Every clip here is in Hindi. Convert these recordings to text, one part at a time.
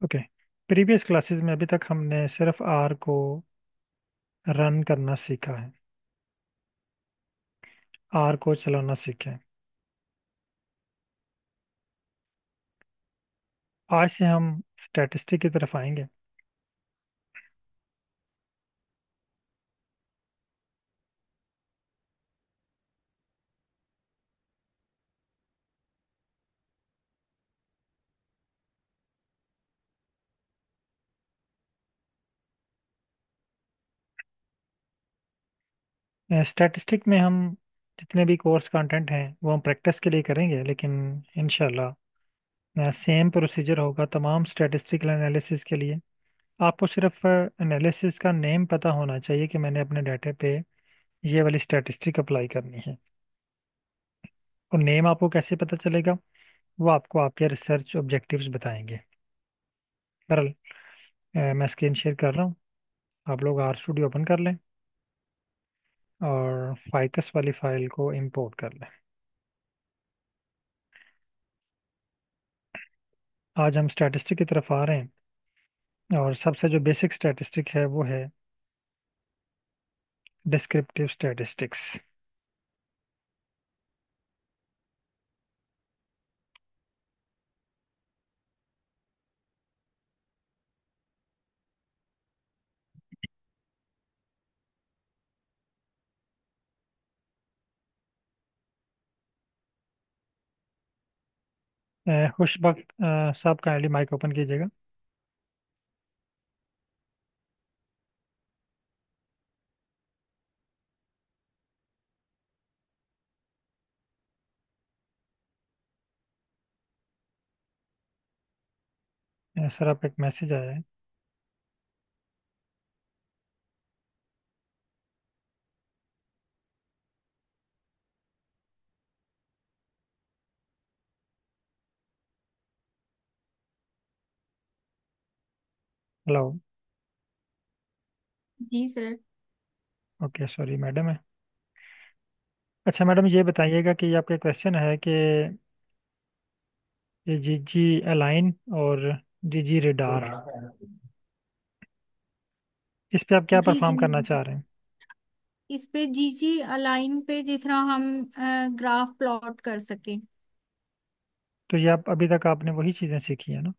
ओके। प्रीवियस क्लासेस में अभी तक हमने सिर्फ आर को रन करना सीखा है, आर को चलाना सीखे हैं। आज से हम स्टैटिस्टिक की तरफ आएंगे। स्टैटिस्टिक में हम जितने भी कोर्स कंटेंट हैं वो हम प्रैक्टिस के लिए करेंगे, लेकिन इंशाल्लाह सेम प्रोसीजर होगा तमाम स्टैटिस्टिकल एनालिसिस के लिए। आपको सिर्फ एनालिसिस का नेम पता होना चाहिए कि मैंने अपने डाटा पे ये वाली स्टैटिस्टिक अप्लाई करनी है। और नेम आपको कैसे पता चलेगा, वो आपको आपके रिसर्च ऑब्जेक्टिव्स बताएंगे। बहरहाल मैं स्क्रीन शेयर कर रहा हूँ, आप लोग आर स्टूडियो ओपन कर लें और फाइकस वाली फाइल को इंपोर्ट कर लें। आज हम स्टैटिस्टिक की तरफ आ रहे हैं और सबसे जो बेसिक स्टैटिस्टिक है वो है डिस्क्रिप्टिव स्टैटिस्टिक्स। खुशबक साहब काइंडली माइक ओपन कीजिएगा। सर आप एक मैसेज आया है। हेलो। जी सर। ओके, सॉरी मैडम है। अच्छा मैडम, ये बताइएगा कि ये आपका क्वेश्चन है कि ये जी जी अलाइन और जी जी रेडार, इस पे आप क्या जी जी। परफॉर्म करना चाह रहे हैं? इस पे जीजी अलाइन पे जिस तरह हम ग्राफ प्लॉट कर सकें। तो ये आप अभी तक आपने वही चीज़ें सीखी है ना?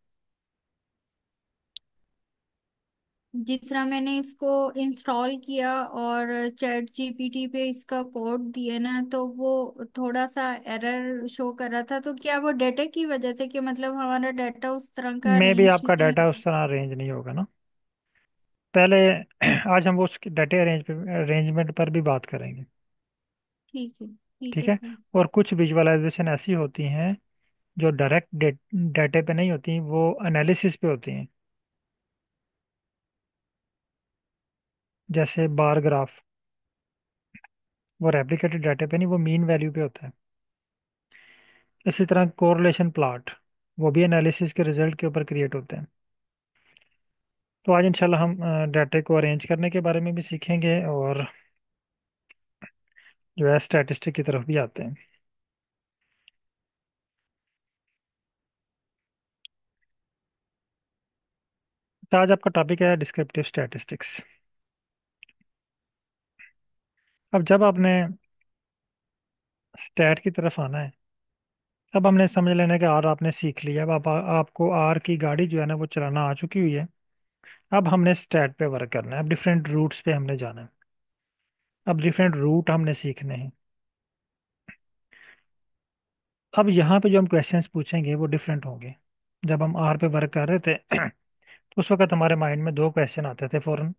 जिस तरह मैंने इसको इंस्टॉल किया और चैट जीपीटी पे इसका कोड दिए ना, तो वो थोड़ा सा एरर शो कर रहा था। तो क्या वो डाटा की वजह से, कि मतलब हमारा डाटा उस तरह का मे भी अरेंज आपका नहीं डाटा है? उस तरह अरेंज नहीं होगा ना। पहले आज हम वो डाटा अरेंजमेंट पर भी बात करेंगे। ठीक ठीक है है। सर। और कुछ विजुअलाइजेशन ऐसी होती हैं जो डायरेक्ट डाटा पे नहीं होती, वो एनालिसिस पे होती हैं। जैसे बार ग्राफ, वो रेप्लिकेटेड डाटा पे नहीं, वो मीन वैल्यू पे होता है। इसी तरह कोरिलेशन प्लॉट, वो भी एनालिसिस के रिजल्ट के ऊपर क्रिएट होते हैं। तो आज इंशाल्लाह हम डाटा को अरेंज करने के बारे में भी सीखेंगे और जो है स्टैटिस्टिक की तरफ भी आते हैं। तो आज आपका टॉपिक है डिस्क्रिप्टिव स्टैटिस्टिक्स। अब जब आपने स्टैट की तरफ आना है, अब हमने समझ लेना है कि आर आपने सीख लिया। अब आपको आर की गाड़ी जो है ना वो चलाना आ चुकी हुई है। अब हमने स्टैट पे वर्क करना है, अब डिफरेंट रूट्स पे हमने जाना है। अब डिफरेंट रूट हमने सीखने हैं। अब यहाँ पे जो हम क्वेश्चंस पूछेंगे वो डिफरेंट होंगे। जब हम आर पे वर्क कर रहे थे तो उस वक्त हमारे माइंड में दो क्वेश्चन आते थे फौरन।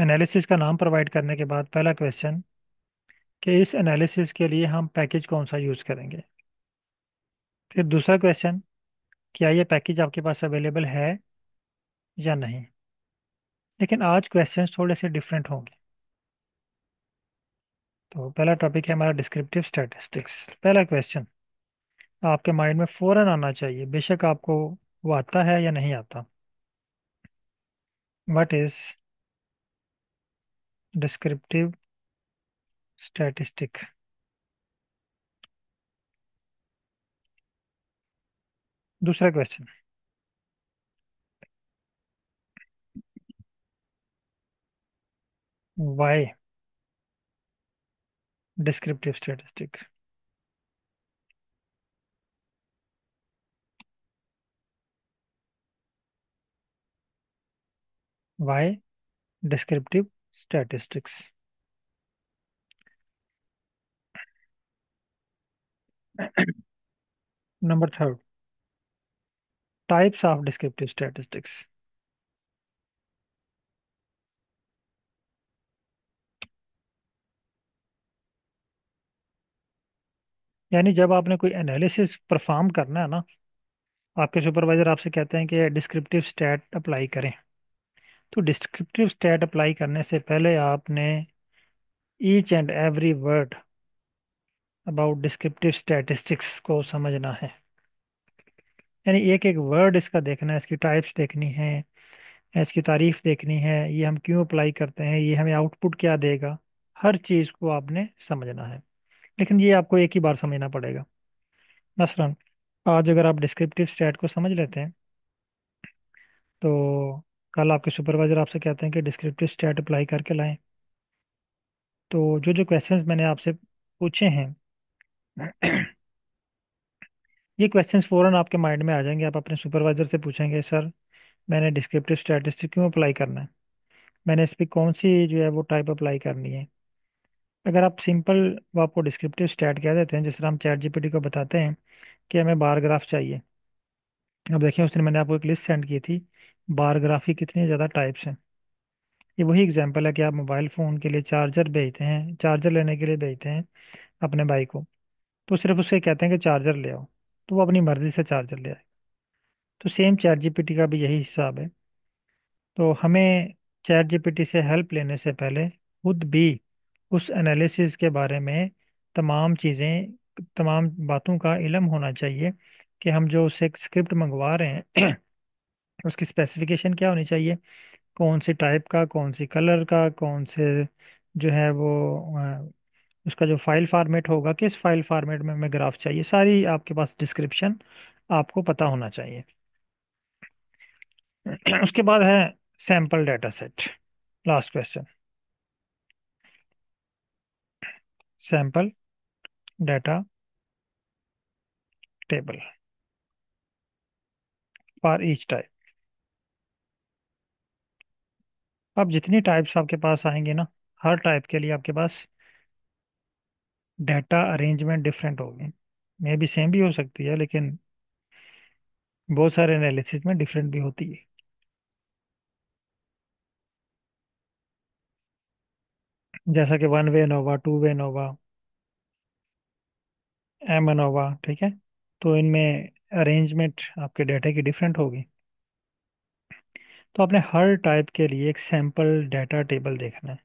एनालिसिस का नाम प्रोवाइड करने के बाद पहला क्वेश्चन कि इस एनालिसिस के लिए हम पैकेज कौन सा यूज़ करेंगे। फिर दूसरा क्वेश्चन, क्या ये पैकेज आपके पास अवेलेबल है या नहीं। लेकिन आज क्वेश्चंस थोड़े से डिफरेंट होंगे। तो पहला टॉपिक है हमारा डिस्क्रिप्टिव स्टैटिस्टिक्स। पहला क्वेश्चन आपके माइंड में फौरन आना चाहिए, बेशक आपको वो आता है या नहीं आता। What is descriptive statistic? दूसरा question. Why descriptive statistic. Why descriptive statistics. Number third, types of descriptive statistics. यानी जब आपने कोई एनालिसिस परफॉर्म करना है ना, आपके सुपरवाइजर आपसे कहते हैं कि डिस्क्रिप्टिव स्टैट अप्लाई करें, तो डिस्क्रिप्टिव स्टैट अप्लाई करने से पहले आपने each and every word about descriptive statistics को समझना है। यानी एक एक वर्ड इसका देखना है, इसकी टाइप्स देखनी है, इसकी तारीफ देखनी है, ये हम क्यों अप्लाई करते हैं, ये हमें आउटपुट क्या देगा, हर चीज़ को आपने समझना है। लेकिन ये आपको एक ही बार समझना पड़ेगा। मसलन आज अगर आप डिस्क्रिप्टिव स्टैट को समझ लेते हैं, तो कल आपके सुपरवाइजर आपसे कहते हैं कि डिस्क्रिप्टिव स्टैट अप्लाई करके लाएं, तो जो जो क्वेश्चंस मैंने आपसे पूछे हैं ये क्वेश्चंस फौरन आपके माइंड में आ जाएंगे। आप अपने सुपरवाइजर से पूछेंगे, सर मैंने डिस्क्रिप्टिव स्टैटिस्टिक क्यों अप्लाई करना है, मैंने इस पर कौन सी जो है वो टाइप अप्लाई करनी है। अगर आप सिंपल वो आपको डिस्क्रिप्टिव स्टैट कह देते हैं, जिस तरह हम चैट जीपीटी को बताते हैं कि हमें बार ग्राफ चाहिए। अब देखिए उस दिन मैंने आपको एक लिस्ट सेंड की थी, बार ग्राफ की कितनी ज़्यादा टाइप्स हैं। ये वही एग्जांपल है कि आप मोबाइल फ़ोन के लिए चार्जर भेजते हैं, चार्जर लेने के लिए भेजते हैं अपने भाई को, तो सिर्फ उससे कहते हैं कि चार्जर ले आओ, तो वो अपनी मर्जी से चार्जर ले आए। तो सेम चैट जीपीटी का भी यही हिसाब है। तो हमें चैट जीपीटी से हेल्प लेने से पहले खुद भी उस एनालिसिस के बारे में तमाम चीज़ें, तमाम बातों का इल्म होना चाहिए कि हम जो उससे स्क्रिप्ट मंगवा रहे हैं उसकी स्पेसिफिकेशन क्या होनी चाहिए, कौन सी टाइप का, कौन सी कलर का, कौन से जो है वो उसका जो फाइल फॉर्मेट होगा, किस फाइल फॉर्मेट में हमें ग्राफ चाहिए, सारी आपके पास डिस्क्रिप्शन आपको पता होना चाहिए। उसके बाद है sample data set. Last question, sample data table for each type. अब जितनी टाइप्स आपके पास आएंगे ना, हर टाइप के लिए आपके पास डाटा अरेंजमेंट डिफरेंट होगी। मे भी सेम भी हो सकती है, लेकिन बहुत सारे एनालिसिस में डिफरेंट भी होती है। जैसा कि वन वे नोवा, टू वे नोवा, एम नोवा, ठीक है। तो इनमें अरेंजमेंट आपके डाटा की डिफरेंट होगी। तो आपने हर टाइप के लिए एक सैंपल डाटा टेबल देखना है,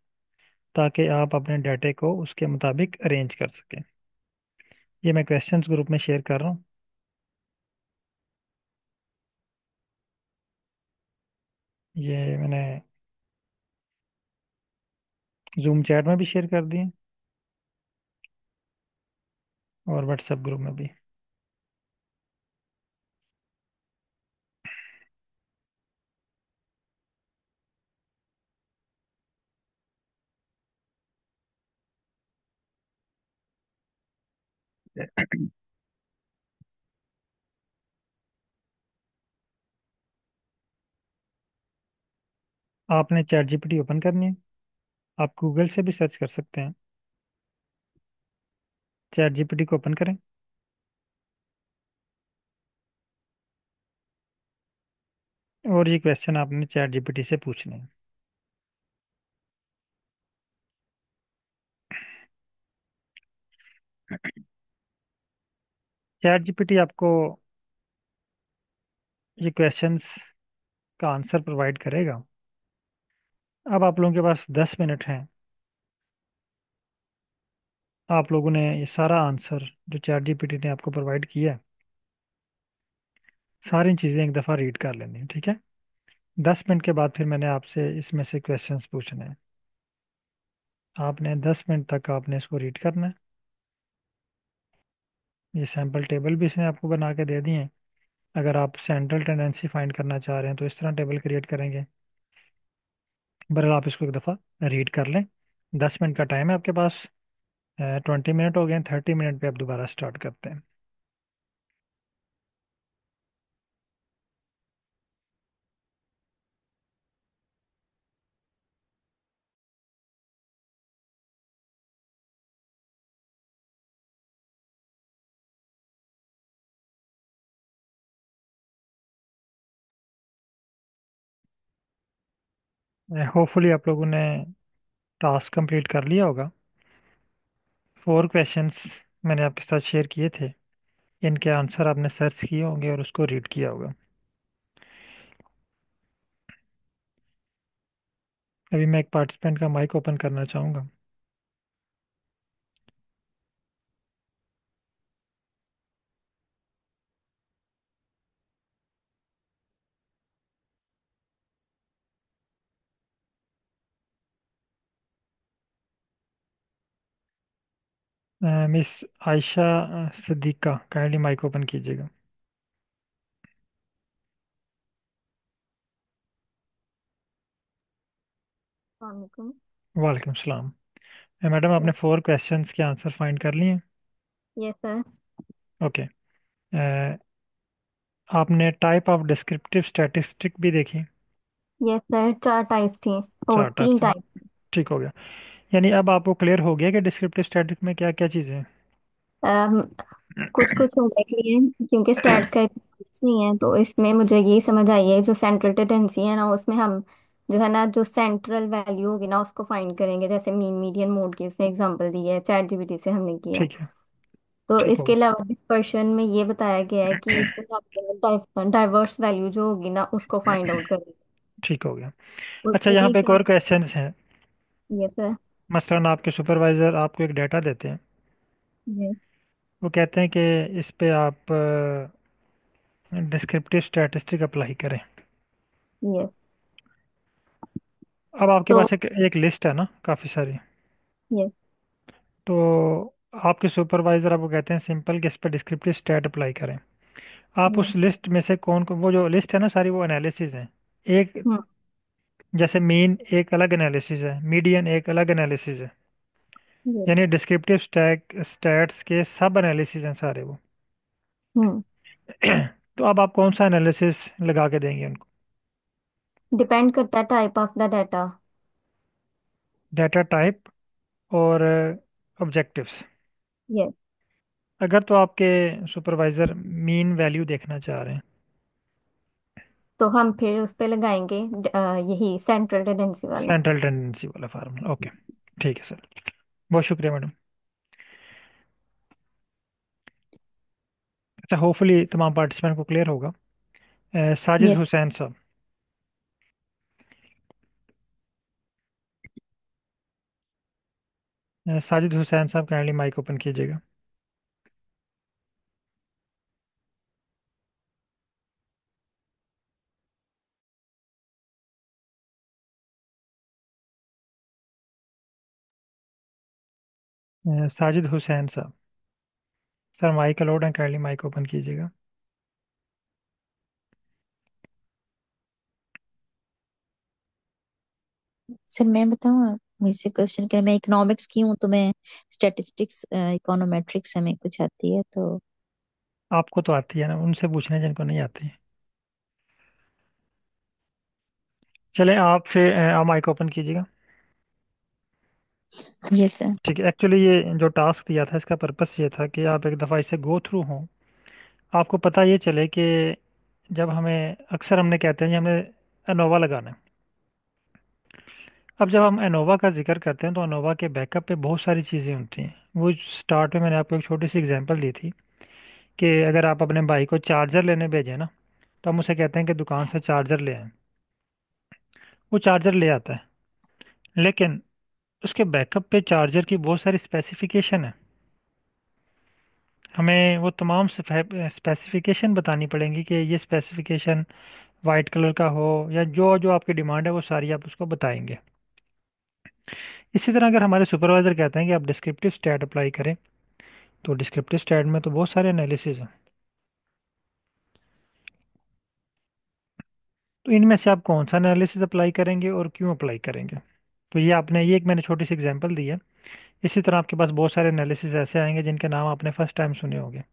ताकि आप अपने डाटे को उसके मुताबिक अरेंज कर सकें। ये मैं क्वेश्चंस ग्रुप में शेयर कर रहा हूँ। ये मैंने जूम चैट में भी शेयर कर दिए और व्हाट्सएप ग्रुप में भी। आपने चैट जीपीटी ओपन करनी है, आप गूगल से भी सर्च कर सकते हैं। चैट जीपीटी को ओपन करें और ये क्वेश्चन आपने चैट जीपीटी से पूछने हैं। चैट जीपीटी आपको ये क्वेश्चंस का आंसर प्रोवाइड करेगा। अब आप लोगों के पास 10 मिनट हैं, आप लोगों ने ये सारा आंसर जो चैट जीपीटी ने आपको प्रोवाइड किया है, सारी चीज़ें एक दफ़ा रीड कर लेनी है, ठीक है। 10 मिनट के बाद फिर मैंने आपसे इसमें से क्वेश्चंस पूछने हैं। आपने 10 मिनट तक आपने इसको रीड करना है। ये सैम्पल टेबल भी इसने आपको बना के दे दिए हैं, अगर आप सेंट्रल टेंडेंसी फाइंड करना चाह रहे हैं तो इस तरह टेबल क्रिएट करेंगे। बहरहाल आप इसको एक दफ़ा रीड कर लें। 10 मिनट का टाइम है आपके पास। 20 मिनट हो गए हैं, 30 मिनट पे आप दोबारा स्टार्ट करते हैं। होपफुली आप लोगों ने टास्क कंप्लीट कर लिया होगा। 4 क्वेश्चंस मैंने आपके साथ शेयर किए थे। इनके आंसर आपने सर्च किए होंगे और उसको रीड किया होगा। अभी मैं एक पार्टिसिपेंट का माइक ओपन करना चाहूँगा। Miss Ayesha Siddiqua, kindly mic open कीजिएगा। वालेकुम। वालेकुम सलाम। मैडम आपने 4 क्वेश्चंस के आंसर फाइंड कर लिए हैं? Yes sir. ओके। आपने टाइप ऑफ डिस्क्रिप्टिव स्टैटिस्टिक भी देखी? यस सर, 4 टाइप्स थी। ओ, चार टाइप तीन थी ना? टाइप। ठीक हो गया। यानी अब आपको क्लियर हो गया कि डिस्क्रिप्टिव स्टैटिस्टिक में क्या क्या चीज़ें हैं। कुछ कुछ हो देख लिए, क्योंकि स्टैट्स का इतना कुछ नहीं है, तो इसमें मुझे ये समझ आई है, जो सेंट्रल टेंडेंसी है ना, उसमें हम जो है ना, जो सेंट्रल वैल्यू होगी ना, उसको फाइंड करेंगे। जैसे मीन मीडियन मोड की उसने एग्जांपल दी है, चैट जीपीटी से हमने की है। ठीक है। तो ठीक हो इसके गया। अलावा डिस्पर्शन में ये बताया गया है कि इसमें हम डाइवर्स वैल्यू जो होगी ना, उसको फाइंड आउट करेंगे। ठीक हो गया। अच्छा, उसके यहाँ भी पे एक और एग्जांपल। क्वेश्चन है। ये सर। मसलन आपके सुपरवाइजर आपको एक डाटा देते हैं। ये। वो कहते हैं कि इस पे आप डिस्क्रिप्टिव स्टैटिस्टिक अप्लाई करें। ये। अब आपके तो पास एक लिस्ट है ना, काफ़ी सारी। ये। तो आपके सुपरवाइजर आपको कहते हैं सिंपल कि इस पे डिस्क्रिप्टिव स्टैट अप्लाई करें। आप ये। उस लिस्ट में से कौन को, वो जो लिस्ट है ना सारी, वो एनालिसिस है। एक, हम्म। जैसे मीन एक अलग एनालिसिस है, मीडियन एक अलग एनालिसिस है। ये। यानी डिस्क्रिप्टिव स्टैट्स के सब एनालिसिस हैं सारे वो। हम्म। तो अब आप कौन सा एनालिसिस लगा के देंगे उनको? डिपेंड करता है type of the data. Data type और ऑब्जेक्टिव्स। यस। अगर तो आपके सुपरवाइजर मीन वैल्यू देखना चाह रहे हैं। तो हम फिर उस पे लगाएंगे यही सेंट्रल टेंडेंसी वाला। सेंट्रल टेंडेंसी वाला फार्मूला, ओके। ठीक है सर। बहुत शुक्रिया मैडम। अच्छा, होपफुली तमाम पार्टिसिपेंट को क्लियर होगा। साजिद यस। हुसैन साहब। साजिद हुसैन साहब, काइंडली माइक ओपन कीजिएगा। साजिद हुसैन साहब, सर माइक अलाउड है, काइंडली माइक ओपन कीजिएगा। सर मैं बताऊँ, मुझसे क्वेश्चन कर, मैं इकोनॉमिक्स की हूँ, तो मैं स्टैटिस्टिक्स इकोनोमेट्रिक्स हमें कुछ आती है तो। आपको तो आती है ना, उनसे पूछना है जिनको नहीं आती। चलें, आपसे आप माइक ओपन कीजिएगा। Yes sir. ठीक है। एक्चुअली ये जो टास्क दिया था इसका पर्पस ये था कि आप एक दफ़ा इसे गो थ्रू हों, आपको पता ये चले कि जब हमें, अक्सर हमने कहते हैं कि हमें अनोवा लगाना है। अब जब हम अनोवा का जिक्र करते हैं तो अनोवा के बैकअप पे बहुत सारी चीज़ें होती हैं। वो स्टार्ट में मैंने आपको एक छोटी सी एग्जांपल दी थी कि अगर आप अपने भाई को चार्जर लेने भेजें ना, तो हम उसे कहते हैं कि दुकान से चार्जर ले आए। वो चार्जर ले आता है, लेकिन उसके बैकअप पे चार्जर की बहुत सारी स्पेसिफिकेशन है। हमें वो तमाम स्पेसिफिकेशन बतानी पड़ेंगी कि ये स्पेसिफिकेशन वाइट कलर का हो, या जो जो आपकी डिमांड है वो सारी आप उसको बताएंगे। इसी तरह अगर हमारे सुपरवाइजर कहते हैं कि आप डिस्क्रिप्टिव स्टैट अप्लाई करें, तो डिस्क्रिप्टिव स्टैट में तो बहुत सारे एनालिसिस हैं। तो इनमें से आप कौन सा एनालिसिस अप्लाई करेंगे और क्यों अप्लाई करेंगे। तो ये एक मैंने छोटी सी एग्जांपल दी है। इसी तरह आपके पास बहुत सारे एनालिसिस ऐसे आएंगे जिनके नाम आपने फर्स्ट टाइम सुने होंगे।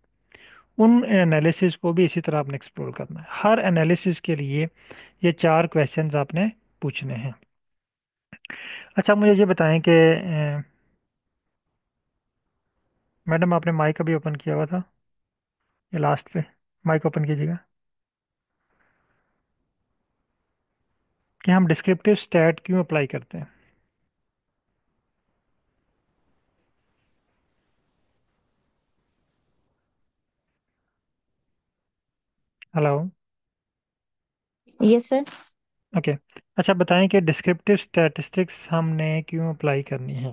उन एनालिसिस को भी इसी तरह आपने एक्सप्लोर करना है। हर एनालिसिस के लिए ये 4 क्वेश्चंस आपने पूछने हैं। अच्छा, मुझे ये बताएं कि मैडम आपने माइक अभी ओपन किया हुआ था, ये लास्ट पे माइक ओपन कीजिएगा, कि हम डिस्क्रिप्टिव स्टैट क्यों अप्लाई करते हैं। हेलो। Yes sir. ओके। अच्छा बताएं कि डिस्क्रिप्टिव स्टैटिस्टिक्स हमने क्यों अप्लाई करनी है।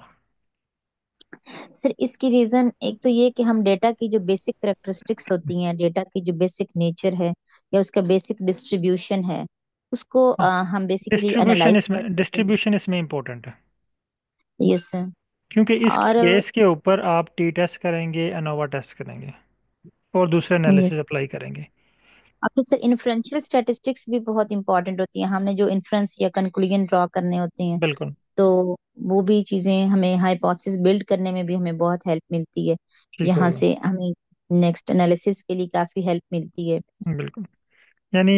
सर इसकी रीजन एक तो ये कि हम डेटा की जो बेसिक करेक्टरिस्टिक्स होती हैं, डेटा की जो बेसिक नेचर है या उसका बेसिक डिस्ट्रीब्यूशन है, उसको हाँ, हम बेसिकली डिस्ट्रीब्यूशन एनालाइज कर इसमें सकें। डिस्ट्रीब्यूशन इसमें इम्पोर्टेंट है, यस सर। क्योंकि इस और केस के ऊपर आप टी टेस्ट करेंगे, एनोवा टेस्ट करेंगे और दूसरे एनालिसिस यस। अप्लाई करेंगे। अब तो सर इन्फ्रेंशियल स्टैटिस्टिक्स भी बहुत इंपॉर्टेंट होती हैं, हमने जो इन्फ्रेंस या कंक्लूजन ड्रॉ करने होते हैं, बिल्कुल। तो वो भी चीजें हमें हाइपोथेसिस बिल्ड करने में भी हमें बहुत हेल्प मिलती है। ठीक यहाँ होगा। से हमें नेक्स्ट एनालिसिस के लिए काफी हेल्प मिलती है। बिल्कुल। यानी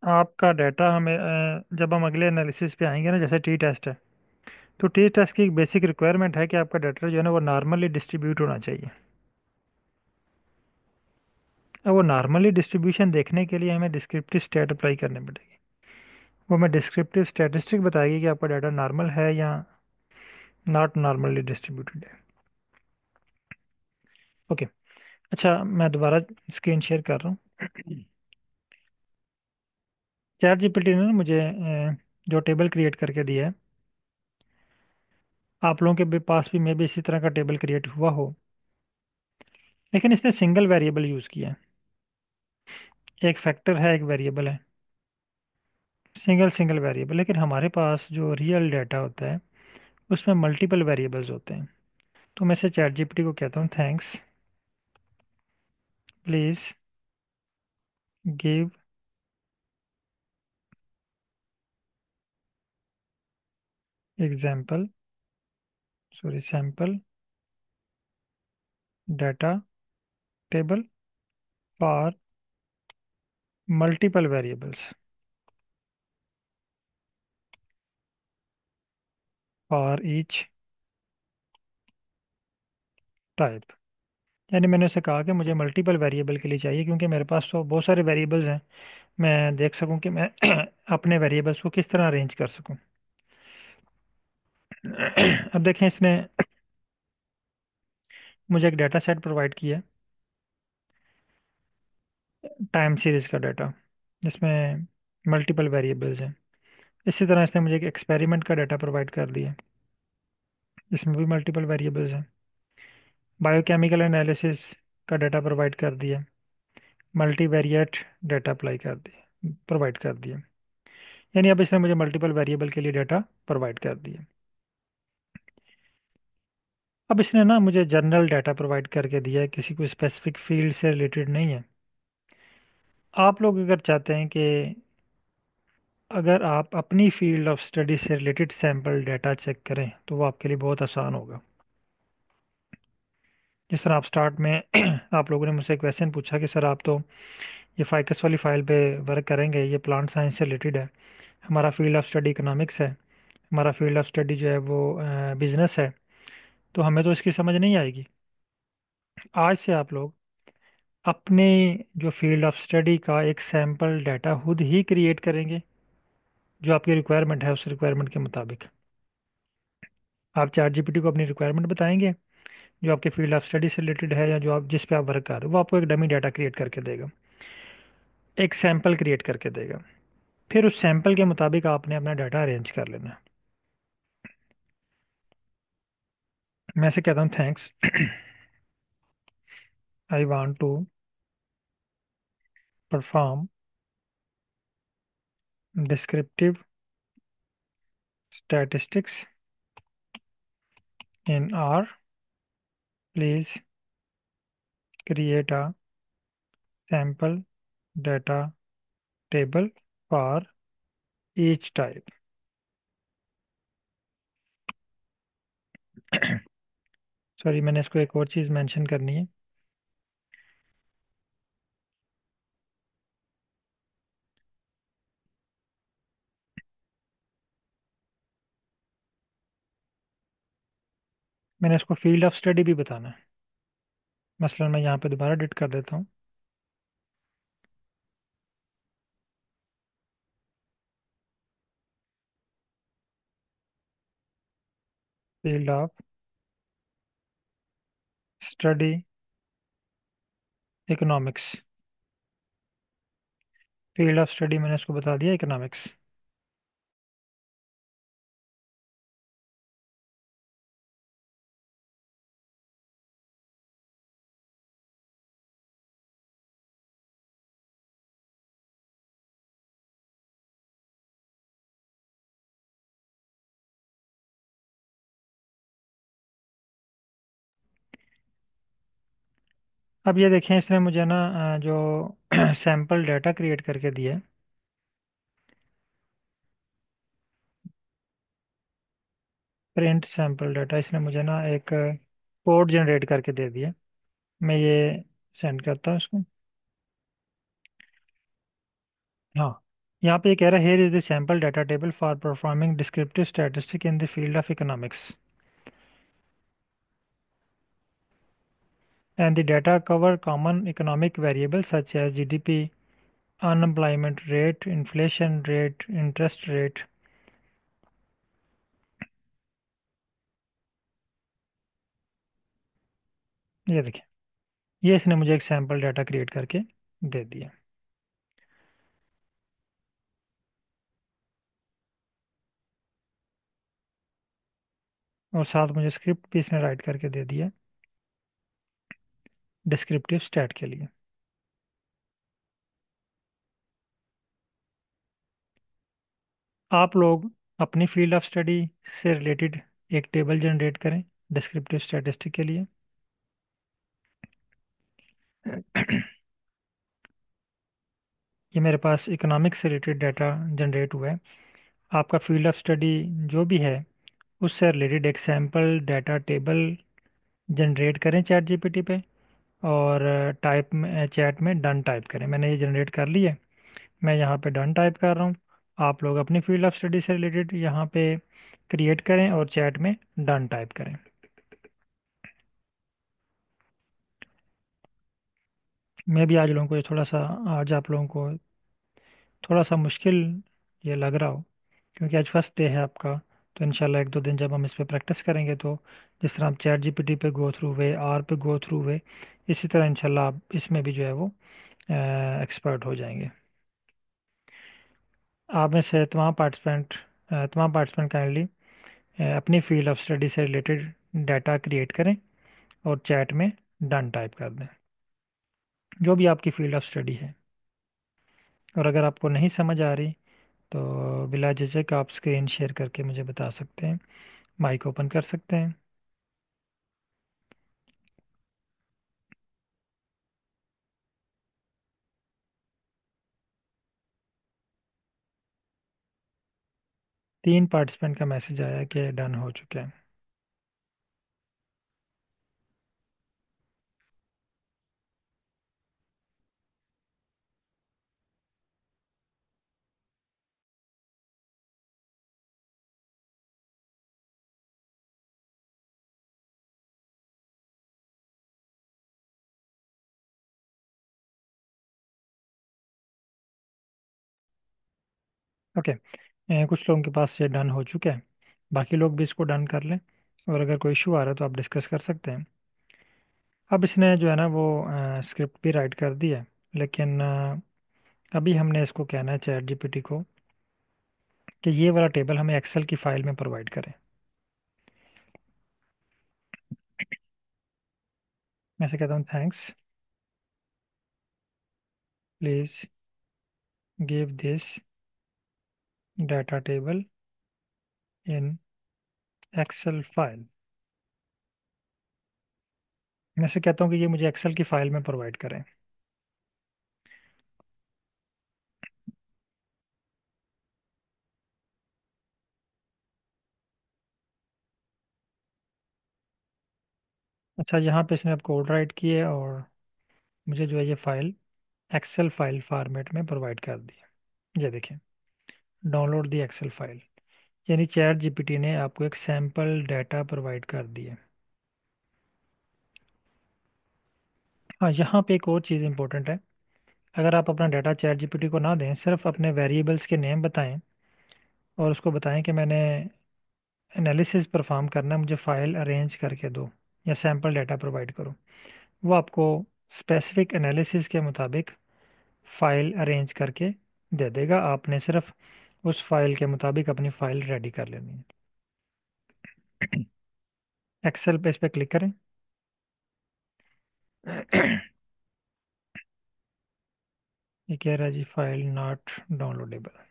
आपका डाटा हमें जब हम अगले एनालिसिस पे आएंगे ना, जैसे टी टेस्ट है, तो टी टेस्ट की एक बेसिक रिक्वायरमेंट है कि आपका डाटा जो है ना वो नॉर्मली डिस्ट्रीब्यूट होना चाहिए। अब वो नॉर्मली डिस्ट्रीब्यूशन देखने के लिए हमें डिस्क्रिप्टिव स्टैट अप्लाई करने पड़ेगी। वो हमें डिस्क्रिप्टिव स्टैटिस्टिक बताएगी कि आपका डाटा नॉर्मल है या नॉट नॉर्मली डिस्ट्रीब्यूटेड है। ओके। अच्छा, मैं दोबारा स्क्रीन शेयर कर रहा हूँ। चैट जीपीटी ने ना मुझे जो टेबल क्रिएट करके दिया है, आप लोगों के भी पास भी मे भी इसी तरह का टेबल क्रिएट हुआ हो, लेकिन इसने सिंगल वेरिएबल यूज़ किया है। एक फैक्टर है, एक वेरिएबल है, सिंगल सिंगल वेरिएबल। लेकिन हमारे पास जो रियल डाटा होता है उसमें मल्टीपल वेरिएबल्स होते हैं। तो मैं से चैट जीपीटी को कहता हूँ, thanks, please give example, sorry sample data table for multiple variables for each type. यानी मैंने उसे कहा कि मुझे मल्टीपल वेरिएबल के लिए चाहिए, क्योंकि मेरे पास तो बहुत सारे वेरिएबल्स हैं, मैं देख सकूं कि मैं अपने वेरिएबल्स को किस तरह अरेंज कर सकूं। अब देखें, इसने मुझे एक डाटा सेट प्रोवाइड किया है, टाइम सीरीज का डाटा, जिसमें मल्टीपल वेरिएबल्स हैं। इसी तरह इसने मुझे एक एक्सपेरिमेंट का डाटा प्रोवाइड कर दिया है, जिसमें भी मल्टीपल वेरिएबल्स हैं। बायोकेमिकल एनालिसिस का डाटा प्रोवाइड कर दिया, मल्टीवेरिएट डाटा अप्लाई कर दिया, प्रोवाइड कर दिया। यानी अब इसने मुझे मल्टीपल वेरिएबल के लिए डाटा प्रोवाइड कर दिया। अब इसने ना मुझे जनरल डाटा प्रोवाइड करके दिया है, किसी को स्पेसिफिक फील्ड से रिलेटेड नहीं है। आप लोग अगर चाहते हैं कि अगर आप अपनी फील्ड ऑफ स्टडी से रिलेटेड सैम्पल डाटा चेक करें, तो वो आपके लिए बहुत आसान होगा। जिस तरह आप स्टार्ट में आप लोगों ने मुझसे क्वेश्चन पूछा कि सर आप तो ये फाइकस वाली फाइल पे वर्क करेंगे, ये प्लांट साइंस से रिलेटेड है, हमारा फील्ड ऑफ स्टडी इकोनॉमिक्स है, हमारा फील्ड ऑफ स्टडी जो है वो बिजनेस है, तो हमें तो इसकी समझ नहीं आएगी। आज से आप लोग अपने जो फील्ड ऑफ स्टडी का एक सैम्पल डाटा खुद ही क्रिएट करेंगे, जो आपकी रिक्वायरमेंट है उस रिक्वायरमेंट के मुताबिक। आप चैट जीपीटी को अपनी रिक्वायरमेंट बताएंगे, जो आपके फील्ड ऑफ स्टडी से रिलेटेड है या जो आप जिस पे आप वर्क कर रहे हो, वो आपको एक डमी डाटा क्रिएट करके देगा, एक सैंपल क्रिएट करके देगा। फिर उस सैंपल के मुताबिक आपने अपना डाटा अरेंज कर लेना है। मैं से कहता हूँ, thanks, I want to perform descriptive statistics in R, please create a sample data table for each type. Sorry, मैंने इसको एक और चीज़ मेंशन करनी है। मैंने इसको फील्ड ऑफ स्टडी भी बताना है। मसलन मैं यहाँ पे दोबारा एडिट कर देता हूँ। Field of study economics. Field of study मैंने इसको बता दिया इकोनॉमिक्स। अब ये देखें, इसने मुझे ना जो सैम्पल डाटा क्रिएट करके दिया है, प्रिंट सैम्पल डाटा, इसने मुझे ना एक कोड जनरेट करके दे दिया। मैं ये सेंड करता हूँ इसको। हाँ, यहाँ पे ये कह रहा है, here is the sample data table for performing descriptive statistic in the field of economics and the data cover common economic variables such as GDP, unemployment rate, inflation rate, interest rate. ये देखिए, ये इसने मुझे एक सैम्पल डाटा क्रिएट करके दे दिया, और साथ मुझे स्क्रिप्ट भी इसने राइट करके दे दिया डिस्क्रिप्टिव स्टैट के लिए। आप लोग अपनी फील्ड ऑफ स्टडी से रिलेटेड एक टेबल जनरेट करें डिस्क्रिप्टिव स्टैटिस्टिक के लिए। ये मेरे पास इकोनॉमिक्स से रिलेटेड डाटा जनरेट हुआ है। आपका फील्ड ऑफ स्टडी जो भी है, उससे रिलेटेड एक सैम्पल डाटा टेबल जनरेट करें चैट जीपीटी पे, और टाइप में, चैट में डन टाइप करें। मैंने ये जनरेट कर लिया है, मैं यहाँ पे डन टाइप कर रहा हूँ। आप लोग अपनी फील्ड ऑफ स्टडी से रिलेटेड यहाँ पे क्रिएट करें और चैट में डन टाइप करें। मैं भी आज लोगों को ये थोड़ा सा, आज आप लोगों को थोड़ा सा मुश्किल ये लग रहा हो, क्योंकि आज फर्स्ट डे है आपका। तो इंशाल्लाह एक दो दिन जब हम इस पे प्रैक्टिस करेंगे, तो जिस तरह हम चैट जीपीटी पे गो थ्रू हुए, आर पे गो थ्रू हुए, इसी तरह इंशाल्लाह आप इसमें भी जो है वो एक्सपर्ट हो जाएंगे। आप में से तमाम पार्टिसिपेंट काइंडली अपनी फील्ड ऑफ स्टडी से रिलेटेड डाटा क्रिएट करें और चैट में डन टाइप कर दें, जो भी आपकी फील्ड ऑफ स्टडी है। और अगर आपको नहीं समझ आ रही, तो बिला झिझक आप स्क्रीन शेयर करके मुझे बता सकते हैं, माइक ओपन कर सकते हैं। 3 पार्टिसिपेंट का मैसेज आया कि डन हो चुका है। ओके, कुछ लोगों के पास ये डन हो चुका है, बाकी लोग भी इसको डन कर लें, और अगर कोई इशू आ रहा है तो आप डिस्कस कर सकते हैं। अब इसने जो है ना वो स्क्रिप्ट भी राइट कर दी है, लेकिन अभी हमने इसको कहना है चैट जीपीटी को कि ये वाला टेबल हमें एक्सेल की फाइल में प्रोवाइड करें। मैं से कहता हूँ, thanks, please give this data table in excel file. मैं से कहता हूँ कि ये मुझे एक्सेल की फाइल में प्रोवाइड करें। अच्छा, यहाँ पे इसने अब कोड राइट किए और मुझे जो है ये फाइल एक्सेल फाइल फॉर्मेट में प्रोवाइड कर दी है। ये देखें, डाउनलोड दी एक्सेल फाइल, यानी चैट जीपीटी ने आपको एक सैम्पल डाटा प्रोवाइड कर दिया है। हाँ, यहाँ पे एक और चीज़ इंपॉर्टेंट है। अगर आप अपना डाटा चैट जीपीटी को ना दें, सिर्फ अपने वेरिएबल्स के नेम बताएं और उसको बताएं कि मैंने एनालिसिस परफॉर्म करना है, मुझे फाइल अरेंज करके दो या सैम्पल डाटा प्रोवाइड करो, वो आपको स्पेसिफिक एनालिसिस के मुताबिक फाइल अरेंज करके दे देगा। आपने सिर्फ उस फाइल के मुताबिक अपनी फाइल रेडी कर लेनी है। एक्सेल पे इस पे क्लिक करें। ये कह रहा है जी फाइल नॉट डाउनलोडेबल।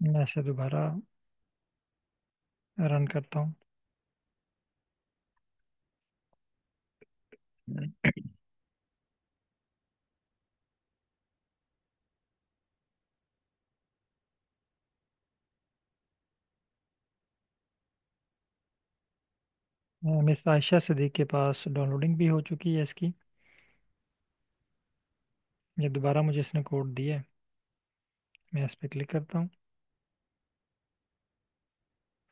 मैं इसे दोबारा रन करता हूँ। मिस आयशा सिद्दीक के पास डाउनलोडिंग भी हो चुकी है इसकी। ये दोबारा मुझे इसने कोड दिया है, मैं इस पर क्लिक करता हूँ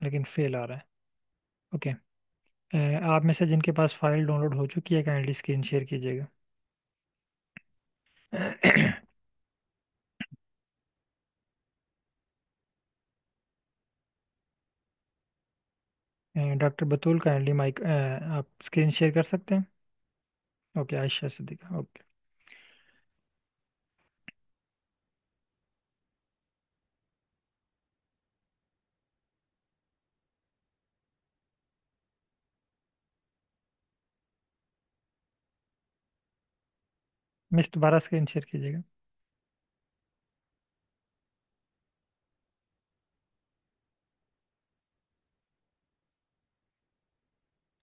लेकिन फेल आ रहा है। ओके। आप में से जिनके पास फाइल डाउनलोड हो चुकी है काइंडली स्क्रीन शेयर कीजिएगा। डॉक्टर बतूल काइंडली माइक आप स्क्रीन शेयर कर सकते हैं। Okay, Ayesha Siddiqa, okay. Miss दोबारा स्क्रीन शेयर कीजिएगा।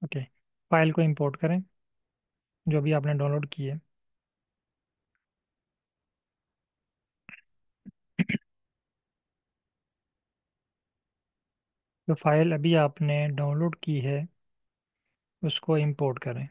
ओके, फाइल को इंपोर्ट करें जो भी आपने डाउनलोड की है। जो फाइल अभी आपने डाउनलोड की है उसको इंपोर्ट करें।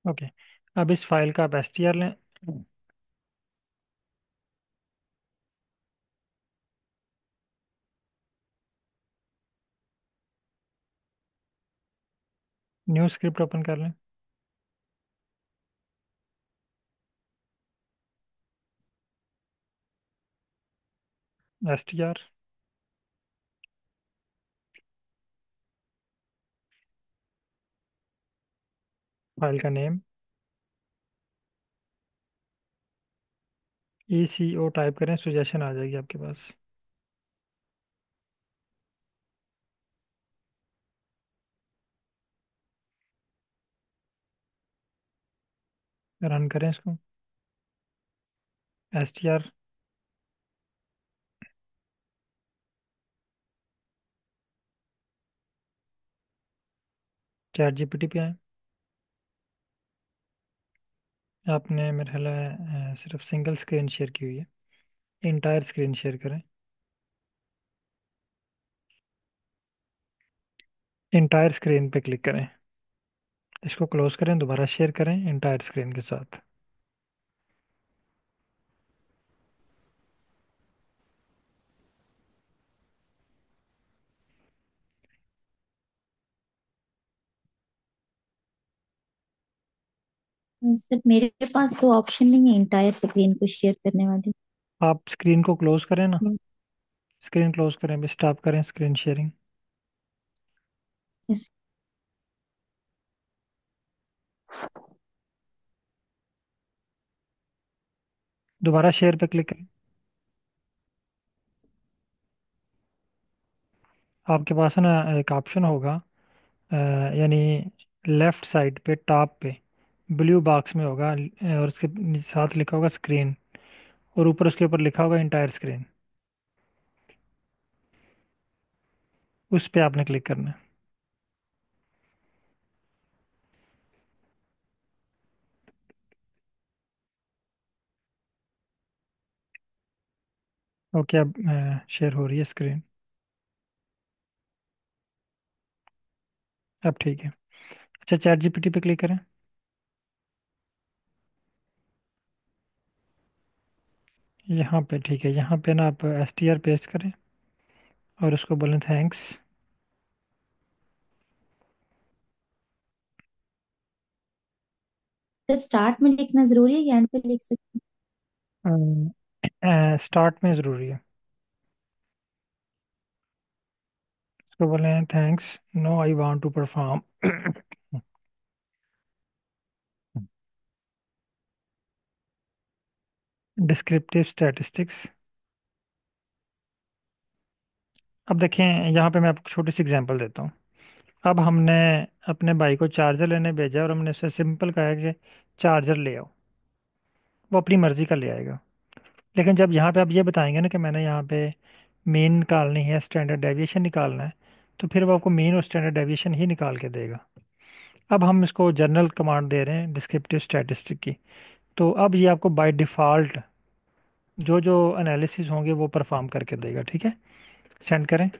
ओके, अब इस फाइल का आप एसटीआर लें। न्यू स्क्रिप्ट ओपन कर लें। एसटीआर, फाइल का नेम, ECO टाइप करें, सुजेशन आ जाएगी आपके पास। रन करें इसको। एसटीआर, चैट जीपीटी पे आए। आपने मेरे ख्याल है सिर्फ सिंगल स्क्रीन शेयर की हुई है, इंटायर स्क्रीन शेयर करें। इंटायर स्क्रीन पे क्लिक करें, इसको क्लोज करें, दोबारा शेयर करें इंटायर स्क्रीन के साथ। सर मेरे पास तो ऑप्शन नहीं है इंटायर स्क्रीन को शेयर करने वाली। आप स्क्रीन को क्लोज करें ना, हम्म, स्क्रीन क्लोज करें, अभी स्टॉप करें स्क्रीन शेयरिंग। इस- दोबारा शेयर पे क्लिक करें। आपके पास है ना एक ऑप्शन होगा, यानी लेफ्ट साइड पे टॉप पे ब्लू बॉक्स में होगा, और उसके साथ लिखा होगा स्क्रीन, और ऊपर उसके ऊपर लिखा होगा इंटायर स्क्रीन। उस पे आपने क्लिक करना है। ओके, अब शेयर हो रही है स्क्रीन। अब ठीक है। अच्छा, चैट जीपीटी पे क्लिक करें। यहाँ पे ठीक है, यहाँ पे ना आप STR पेस्ट करें और उसको बोलें थैंक्स। सर स्टार्ट में लिखना जरूरी है या एंड पे लिख सकते स्टार्ट में ज़रूरी है। उसको बोलें thanks, no I want to perform descriptive statistics. अब देखें, यहाँ पे मैं आपको छोटी सी एग्जांपल देता हूँ। अब हमने अपने भाई को चार्जर लेने भेजा और हमने उससे सिंपल कहा है कि चार्जर ले आओ। वो अपनी मर्जी का ले आएगा। लेकिन जब यहाँ पे आप ये बताएंगे ना कि मैंने यहाँ पे मीन निकालनी है, स्टैंडर्ड डेविएशन निकालना है, तो फिर वो आपको मीन और स्टैंडर्ड डेविएशन ही निकाल के देगा। अब हम इसको जनरल कमांड दे रहे हैं डिस्क्रिप्टिव स्टैटिस्टिक की। तो अब ये आपको बाय डिफ़ॉल्ट जो जो एनालिसिस होंगे वो परफॉर्म करके देगा। ठीक है, सेंड करें।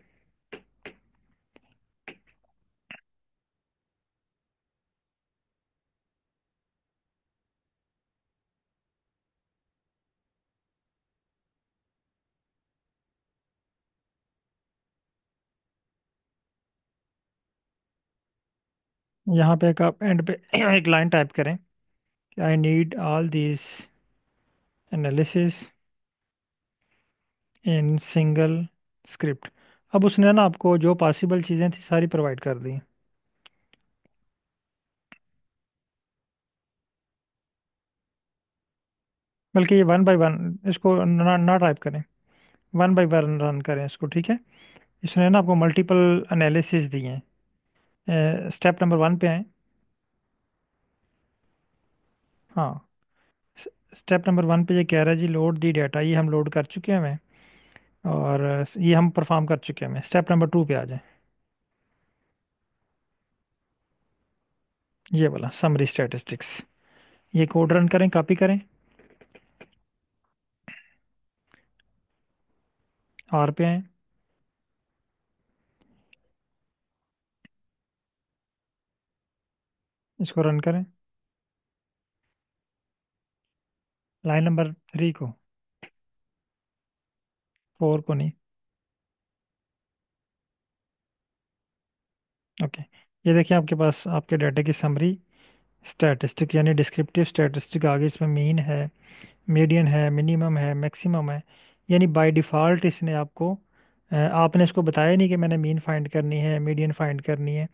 यहाँ पे एक आप एंड पे एक लाइन टाइप करें कि I need all these analysis in single script. अब उसने ना आपको जो पॉसिबल चीज़ें थी सारी प्रोवाइड कर दी। बल्कि ये वन बाय वन, इसको ना टाइप करें, वन बाय वन रन करें इसको। ठीक है, इसने ना आपको मल्टीपल एनालिसिस दिए हैं। स्टेप नंबर 1 पे आए। हाँ, स्टेप नंबर 1 पे ये कह रहा है जी लोड दी डाटा, ये हम लोड कर चुके हैं। और ये हम परफॉर्म कर चुके हैं। स्टेप नंबर 2 पे आ जाए, ये वाला समरी स्टैटिस्टिक्स। ये कोड रन करें, कॉपी करें, आर पे आए, इसको रन करें, लाइन नंबर 3 को, 4 को नहीं। ओके, ये देखिए आपके पास आपके डाटा की समरी स्टैटिस्टिक यानी डिस्क्रिप्टिव स्टैटिस्टिक आ गई। इसमें मीन है, मीडियन है, मिनिमम है, मैक्सिमम है। यानी बाय डिफ़ॉल्ट इसने आपको आपने इसको बताया नहीं कि मैंने मीन फाइंड करनी है, मीडियन फाइंड करनी है।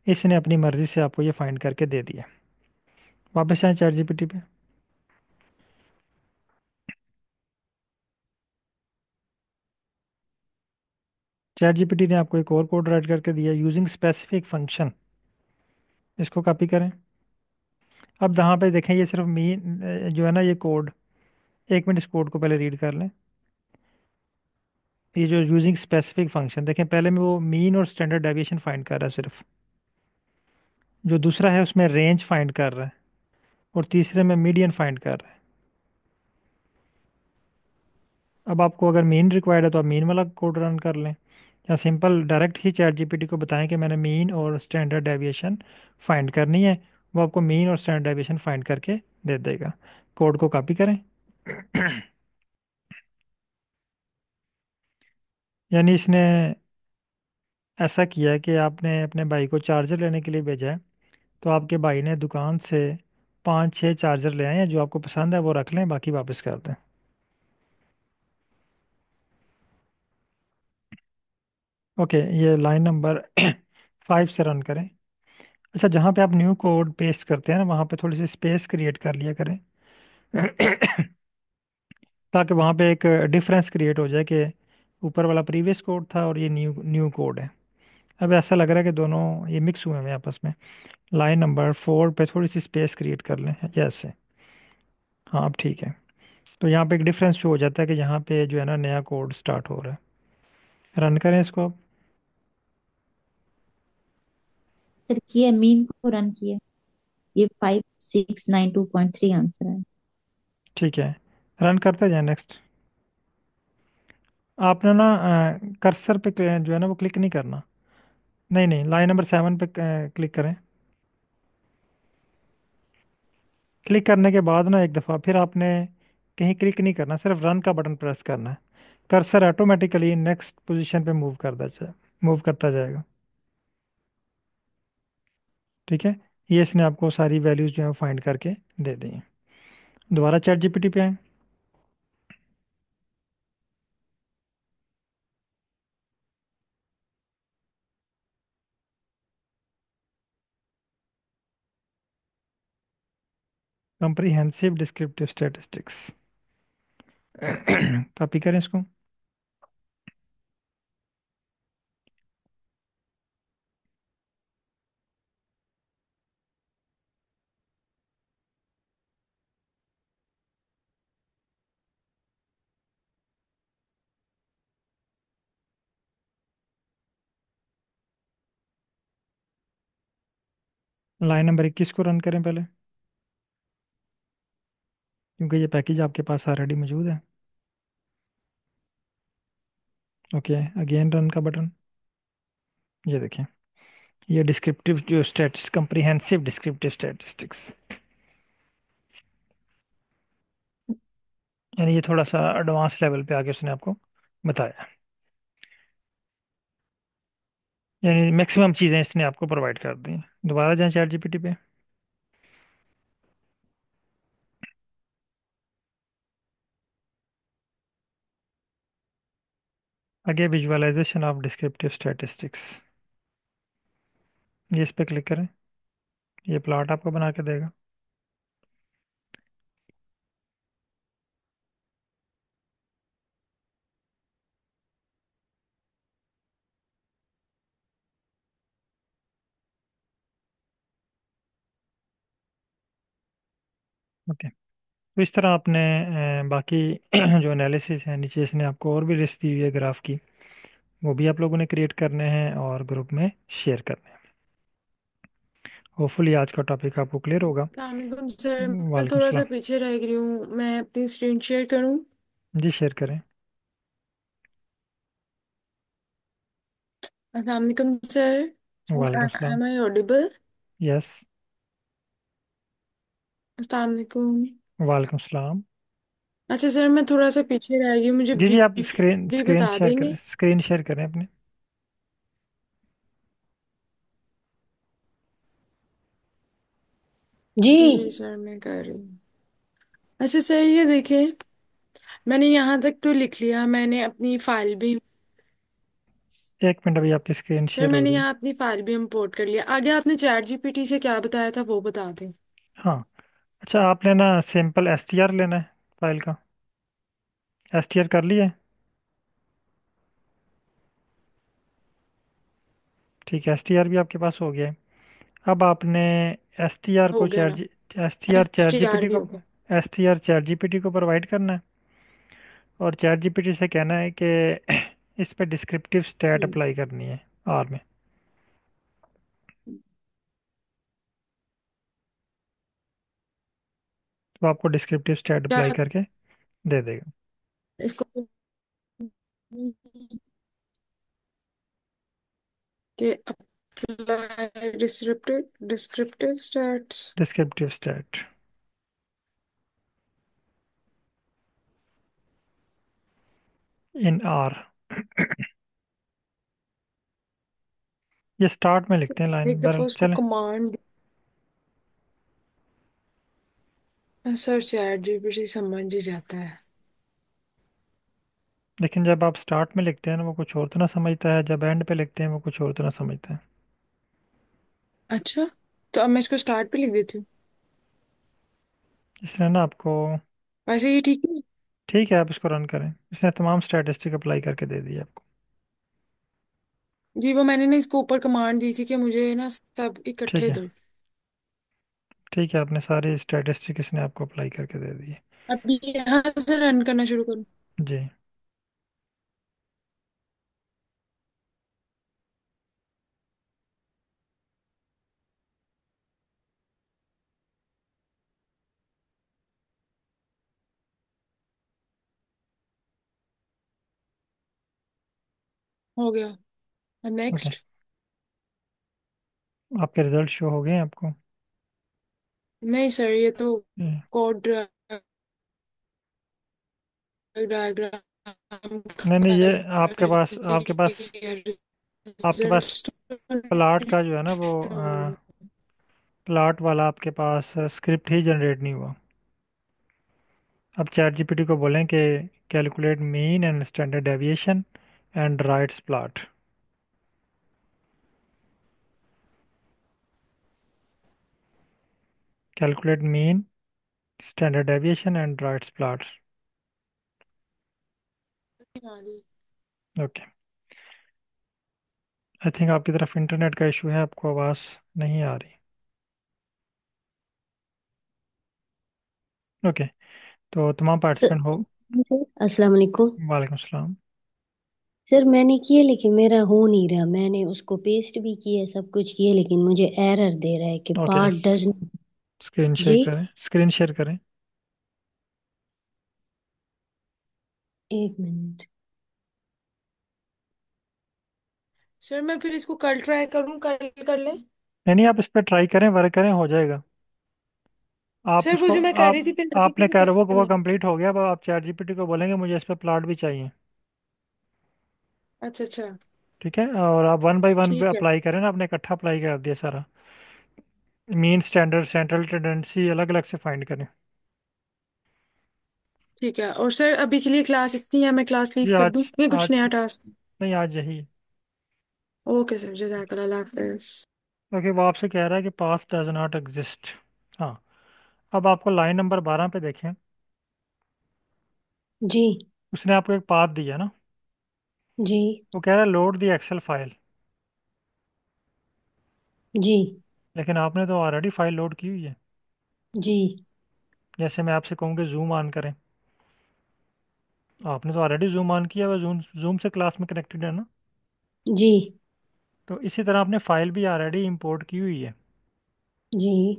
इसने अपनी मर्ज़ी से आपको ये फाइंड करके दे दिया। वापस आए चैट जीपीटी पे। चैट जीपीटी ने आपको एक और कोड राइट करके दिया, यूजिंग स्पेसिफिक फंक्शन। इसको कॉपी करें। अब यहाँ पे देखें, ये सिर्फ मीन जो है ना ये कोड, 1 मिनट इस कोड को पहले रीड कर लें। ये जो यूजिंग स्पेसिफिक फंक्शन देखें, पहले में वो मीन और स्टैंडर्ड डेविएशन फाइंड कर रहा है सिर्फ। जो दूसरा है उसमें रेंज फाइंड कर रहा है, और तीसरे में मीडियन फाइंड कर रहा है। अब आपको अगर मीन रिक्वायर्ड है तो आप मीन वाला कोड रन कर लें, या सिंपल डायरेक्ट ही चैट जीपीटी को बताएं कि मैंने मीन और स्टैंडर्ड डेविएशन फाइंड करनी है। वो आपको मीन और स्टैंडर्ड डेविएशन फाइंड करके दे देगा। कोड को कॉपी करें। यानी इसने ऐसा किया है कि आपने अपने भाई को चार्जर लेने के लिए भेजा है, तो आपके भाई ने दुकान से पाँच छः चार्जर ले आए हैं, जो आपको पसंद है वो रख लें, बाकी वापस कर दें। ओके, ये लाइन नंबर 5 से रन करें। अच्छा, जहाँ पे आप न्यू कोड पेस्ट करते हैं ना, वहाँ पे थोड़ी सी स्पेस क्रिएट कर लिया करें ताकि वहाँ पे एक डिफरेंस क्रिएट हो जाए कि ऊपर वाला प्रीवियस कोड था और ये न्यू न्यू कोड है। अब ऐसा लग रहा है कि दोनों ये मिक्स हुए हैं आपस में। लाइन नंबर 4 पे थोड़ी सी स्पेस क्रिएट कर लें जैसे। हाँ, अब ठीक है। तो यहाँ पे एक डिफरेंस शो हो जाता है कि यहाँ पे जो है ना नया कोड स्टार्ट हो रहा है। रन करें इसको अब। सर किए, मीन को रन किए, ये 5692.3 आंसर है। ठीक है, रन करते जाए नेक्स्ट। आपने ना कर्सर पे जो है ना वो क्लिक नहीं करना। नहीं नहीं, लाइन नंबर 7 पे क्लिक करें। क्लिक करने के बाद ना एक दफ़ा फिर आपने कहीं क्लिक नहीं करना, सिर्फ रन का बटन प्रेस करना है। कर्सर ऑटोमेटिकली नेक्स्ट पोजीशन पे मूव करता जाएगा। ठीक है, ये इसने आपको सारी वैल्यूज जो है फाइंड करके दे दी हैं। दोबारा चैट जीपीटी पे आए। कंप्रीहेंसिव डिस्क्रिप्टिव स्टैटिस्टिक्स कॉपी करें इसको। लाइन नंबर 21 को रन करें पहले, क्योंकि ये पैकेज आपके पास ऑलरेडी मौजूद है। ओके, अगेन रन का बटन। ये देखें, ये डिस्क्रिप्टिव जो स्टैटिस कंप्रीहेंसिव डिस्क्रिप्टिव स्टैटिस्टिक्स, यानी ये थोड़ा सा एडवांस लेवल पे आके उसने आपको बताया, यानी मैक्सिमम चीज़ें इसने आपको प्रोवाइड कर दी। दोबारा जाएं चैट जीपीटी पे। आगे विजुअलाइजेशन ऑफ डिस्क्रिप्टिव स्टैटिस्टिक्स, ये इस पे क्लिक करें। ये प्लॉट आपको बना के देगा। ओके, तो इस तरह आपने बाकी जो एनालिसिस है नीचे इसने आपको और भी लिस्ट दी हुई है ग्राफ की, वो भी आप लोगों ने क्रिएट करने हैं और ग्रुप में शेयर करने हैं। होपफुली आज का टॉपिक आपको क्लियर होगा। अस्सलामुअलैकुम सर, मैं वालेकुम थोड़ा सा सलाम। पीछे रह गई हूँ। मैं अपनी स्क्रीन शेयर करूँ? जी शेयर करें। अस्सलामुअलैकुम सर। वालेकुम सलाम। Am I audible? यस। अस्सलामुअलैकुम। वालेकुम सलाम। अच्छा सर, मैं थोड़ा सा पीछे रह गई हूँ, मुझे जी जी, आप स्क्रीन ब्रीफली स्क्रीन बता शेयर करें, देंगे? स्क्रीन शेयर करें अपने। जी। जी जी सर, मैं कर रही हूँ। अच्छा सर, ये देखिए, मैंने यहाँ तक तो लिख लिया, मैंने अपनी फाइल भी, एक मिनट, अभी आपकी स्क्रीन सर शेयर हो मैंने रही है। यहाँ अपनी फाइल भी इंपोर्ट कर लिया। आगे आपने चैट जीपीटी से क्या बताया था वो बता दें। हाँ, अच्छा आपने ना सिंपल एस टी आर लेना है फाइल का। एस टी आर कर लिए? ठीक है, एस टी आर भी आपके पास हो गया है। अब आपने एस टी आर हो को गया ना? S T R S chat T R GPT भी को हो गया। S T R chat GPT को प्रोवाइड करना है, और चैट जीपीटी से कहना है कि इस पे डिस्क्रिप्टिव स्टैट हम्म। अप्लाई करनी है आर में। तो आपको डिस्क्रिप्टिव स्टैट क्या अप्लाई करके दे देगा। इसको कि apply descriptive stats? Descriptive stat in R, ये स्टार्ट में लिखते हैं लाइन एक दफा बर उसको चलें। कमांड। सर चैट जीपीटी समझ ही जाता है। लेकिन जब आप स्टार्ट में लिखते हैं ना वो कुछ और तरह समझता है, जब एंड पे लिखते हैं वो कुछ और तरह समझता है। अच्छा, तो अब मैं इसको स्टार्ट पे लिख देती हूँ। इसलिए ना आपको, वैसे ये ठीक है। ठीक है आप इसको रन करें, इसने तमाम स्टैटिस्टिक अप्लाई करके दे दी आपको। जी, वो मैंने ना इसको ऊपर कमांड दी थी कि मुझे ना सब ठीक इकट्ठे है। दो। ठीक है, आपने सारी स्टैटिस्टिक इसने आपको अप्लाई करके दे दी है। अभी यहाँ से रन करना शुरू करूँ? जी। हो गया। Okay, next. आपके रिजल्ट शो हो गए हैं आपको? नहीं सर, ये तो जी। कोड डायग्राम नहीं नहीं, ये आपके पास रिजल्ट। प्लाट का जो है ना वो प्लाट वाला आपके पास स्क्रिप्ट ही जनरेट नहीं हुआ। अब चैट जीपीटी को बोलें कि calculate mean and standard deviation and rights plot. Calculate mean standard deviation and rights plot. Okay. I think आपकी तरफ इंटरनेट का इशू है, आपको आवाज़ नहीं आ रही। ओके। तो तमाम सर पार्टिसिपेंट हो। अस्सलाम वालेकुम। वालेकुम सलाम। सर मैंने किया लेकिन मेरा हो नहीं रहा। मैंने उसको पेस्ट भी किया, सब कुछ किया, लेकिन मुझे एरर दे रहा है कि okay, part does. Screen share जी, करें, स्क्रीन शेयर करें। एक मिनट। सर मैं फिर इसको कल ट्राई करूँ, कल कर ले? नहीं नहीं, आप इस पर ट्राई करें, वर्क करें, हो जाएगा। आप सर वो उसको, जो मैं कर आप रही थी फिर लगी आपने नहीं कह वो करने। कंप्लीट हो गया, अब आप चैट जीपीटी को बोलेंगे मुझे इस पर प्लॉट भी चाहिए। अच्छा अच्छा। ठीक है, और आप वन बाय वन पे ठीक है। अप्लाई करें ना, आपने इकट्ठा अप्लाई कर दिया सारा। मीन स्टैंडर्ड सेंट्रल टेंडेंसी अलग अलग से फाइंड करें। ठीक है, और सर अभी के लिए क्लास इतनी है, मैं क्लास लीव ये कर आज दूँ या कुछ आज नया टास्क? नहीं, आज यही है। ओके सर, जज़ाकल्लाह, अल्लाह हाफिज़। क्योंकि वो आपसे कह रहा है कि पास डज नॉट एग्जिस्ट। हाँ। अब आपको लाइन नंबर 12 पे देखें। जी उसने आपको एक पाथ दिया ना। जी वो कह रहा है लोड दी एक्सेल फाइल। जी लेकिन आपने तो ऑलरेडी फाइल लोड की हुई है। जी जैसे मैं आपसे कहूँ कि जूम ऑन करें, आपने तो ऑलरेडी जूम ऑन किया हुआ, जूम जूम से क्लास में कनेक्टेड है ना। जी तो इसी तरह आपने फाइल भी ऑलरेडी इंपोर्ट की हुई है। जी।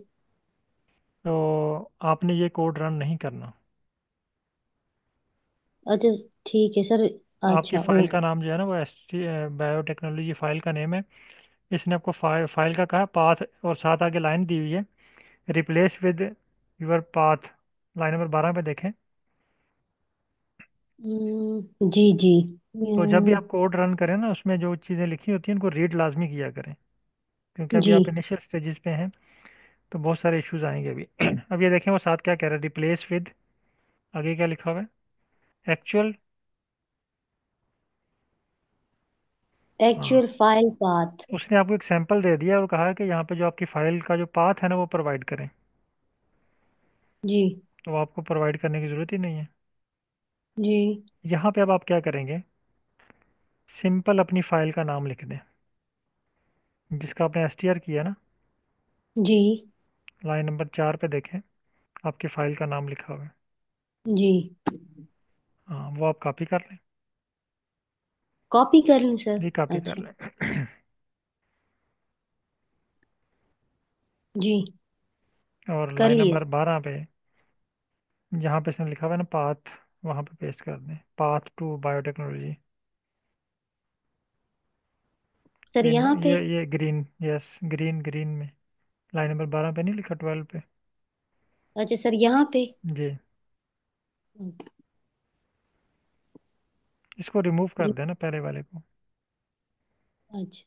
तो आपने ये कोड रन नहीं करना। अच्छा, ठीक है सर। आपकी अच्छा, फाइल का ओके। नाम जो है ना वो एस टी बायोटेक्नोलॉजी फाइल का नेम है। इसने आपको फाइल का कहा पाथ, और साथ आगे लाइन दी हुई है, replace with your path. Line number 12 पे देखें। जी जी। तो जब भी आप कोड रन करें ना, उसमें जो चीज़ें लिखी होती हैं उनको रीड लाजमी किया करें, क्योंकि अभी जी। आप इनिशियल स्टेजेस पे हैं, तो बहुत सारे इश्यूज आएंगे अभी। अब ये देखें वो साथ क्या कह रहा है, रिप्लेस विद, आगे क्या लिखा हुआ है, एक्चुअल। हाँ, एक्चुअल फाइल पाथ। उसने आपको एक सैंपल दे दिया और कहा है कि यहाँ पे जो आपकी फाइल का जो पाथ है ना वो प्रोवाइड करें। जी तो आपको प्रोवाइड करने की ज़रूरत ही नहीं है। जी यहाँ पे अब आप क्या करेंगे, सिंपल अपनी फाइल का नाम लिख दें, जिसका आपने एसटीआर किया ना। जी लाइन नंबर 4 पे देखें, आपकी फाइल का नाम लिखा हुआ है। जी। हाँ, वो आप कॉपी कर लें। कॉपी कर लूँ सर? जी, कॉपी कर अच्छा। लें। जी, और कर लाइन लिए। नंबर 12 पे जहाँ पे इसने लिखा हुआ है ना पाथ, वहाँ पे पेस्ट कर दें, path to biotechnology. Sir green, यहाँ पे। ये ग्रीन, यस, ग्रीन ग्रीन में। लाइन नंबर 12 पे नहीं लिखा, 12 पे। अच्छा सर, यहाँ पे। जी। इसको रिमूव कर देना पहले वाले को। अच्छा।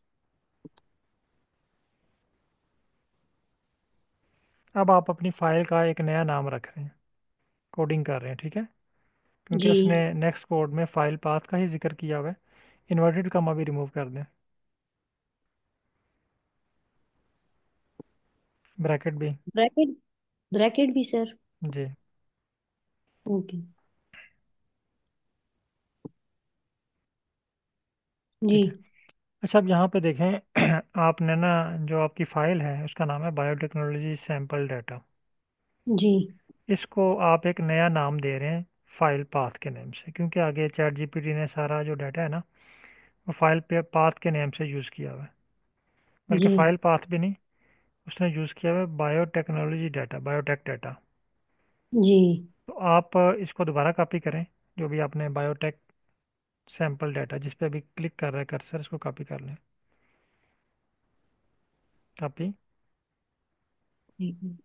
अब आप अपनी फाइल का एक नया नाम रख रहे हैं, कोडिंग कर रहे हैं, ठीक है, क्योंकि जी। उसने नेक्स्ट कोड में फाइल पाथ का ही जिक्र किया हुआ है। इन्वर्टेड कॉमा भी रिमूव कर दें, ब्रैकेट भी। ब्रैकेट, ब्रैकेट भी सर? जी। ओके। जी। ठीक है। अच्छा, अब यहाँ पे देखें आपने ना, जो आपकी फाइल है उसका नाम है बायोटेक्नोलॉजी सैम्पल डाटा। जी। इसको आप एक नया नाम दे रहे हैं फाइल पाथ के नेम से, क्योंकि आगे चैट जीपीटी ने सारा जो डाटा है ना वो फाइल पे पाथ के नेम से यूज़ किया हुआ है। बल्कि जी। फाइल पाथ भी नहीं, उसने यूज़ किया हुआ है बायोटेक्नोलॉजी डाटा, बायोटेक डाटा। जी। तो आप इसको दोबारा कॉपी करें, जो भी आपने बायोटेक सैम्पल डाटा जिस पे अभी क्लिक कर रहे हैं कर्सर, इसको कॉपी कर लें। कॉपी। एक मिनट।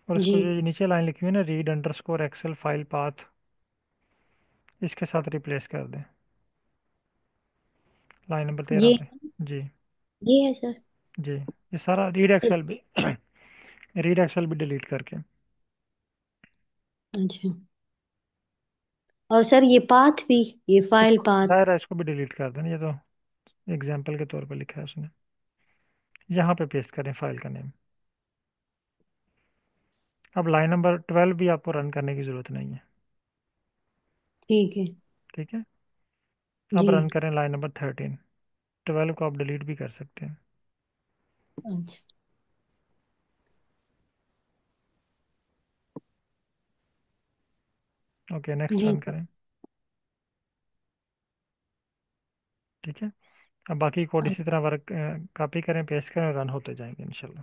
और जी। इसको जो ये नीचे लाइन लिखी हुई है ना, read underscore excel file path, इसके साथ रिप्लेस कर दें, लाइन नंबर 13 ये पे। जी। ये है सर? जी, ये सारा रीड एक्सेल भी रीड एक्सेल भी डिलीट करके। अच्छा। और सर ये पाथ भी, ये फाइल इसको पाथ? दायरा, इसको भी डिलीट कर देना, ये तो एग्जाम्पल के तौर पर लिखा है उसने। यहाँ पे पेस्ट करें फाइल का नेम। अब लाइन नंबर 12 भी आपको रन करने की ज़रूरत नहीं है। ठीक है। ठीक है। अब जी। रन करें लाइन नंबर 13। 12 को आप डिलीट भी कर सकते हैं। अच्छा। ओके, नेक्स्ट जी रन करें। ठीक है। अब बाकी कोड सर। इसी तरह वर्क कॉपी करें, पेस्ट करें, रन होते जाएंगे इंशाल्लाह।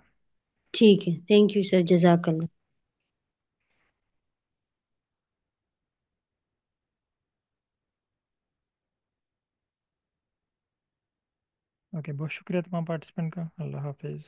ठीक है, थैंक यू सर, जजाकल्ला। ओके, बहुत शुक्रिया तमाम पार्टिसिपेंट का। अल्लाह हाफिज़।